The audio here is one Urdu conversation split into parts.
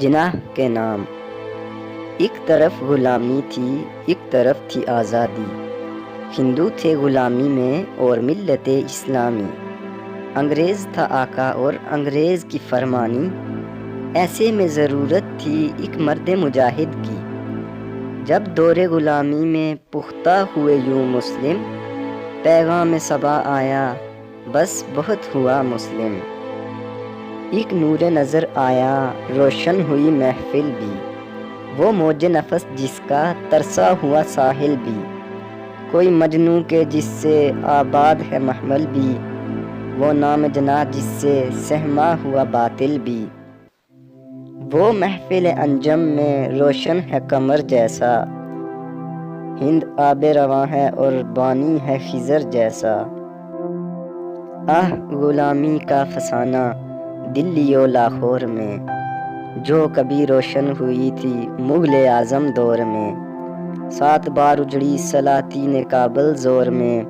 جناح کے نام۔ ایک طرف غلامی تھی، ایک طرف تھی آزادی، ہندو تھے غلامی میں اور ملت اسلامی، انگریز تھا آقا اور انگریز کی فرمانی، ایسے میں ضرورت تھی ایک مرد مجاہد کی۔ جب دور غلامی میں پختہ ہوئے یوں مسلم، پیغام صبا آیا بس بہت ہوا مسلم۔ ایک نور نظر آیا روشن ہوئی محفل بھی، وہ موج نفس جس کا ترسا ہوا ساحل بھی، کوئی مجنوں کے جس سے آباد ہے محمل بھی، وہ نام جناح جس سے سہما ہوا باطل بھی۔ وہ محفل انجم میں روشن ہے قمر جیسا، ہند آب رواں ہے اور بانی ہے خضر جیسا۔ غلامی کا فسانہ دلی و لاہور میں، جو کبھی روشن ہوئی تھی مغل اعظم دور میں، 7 بار اجڑی سلاطین کابل زور میں،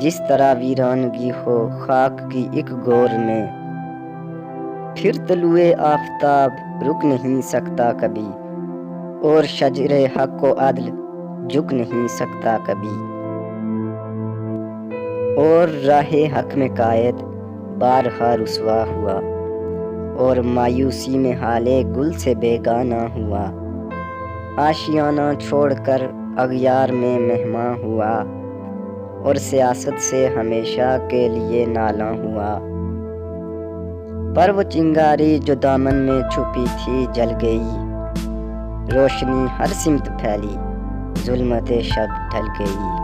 جس طرح ویرانگی ہو خاک کی ایک گور میں۔ پھر طلوع آفتاب رک نہیں سکتا کبھی، اور شجر حق و عدل جھک نہیں سکتا کبھی، اور راہ حق میں قائد بارہا رسوا ہوا، اور مایوسی میں حال گل سے بیگانہ ہوا، آشیانہ چھوڑ کر اغیار میں مہماں ہوا، اور سیاست سے ہمیشہ کے لیے نالاں ہوا۔ پر وہ چنگاری جو دامن میں چھپی تھی جل گئی، روشنی ہر سمت پھیلی ظلمت شب ڈھل گئی۔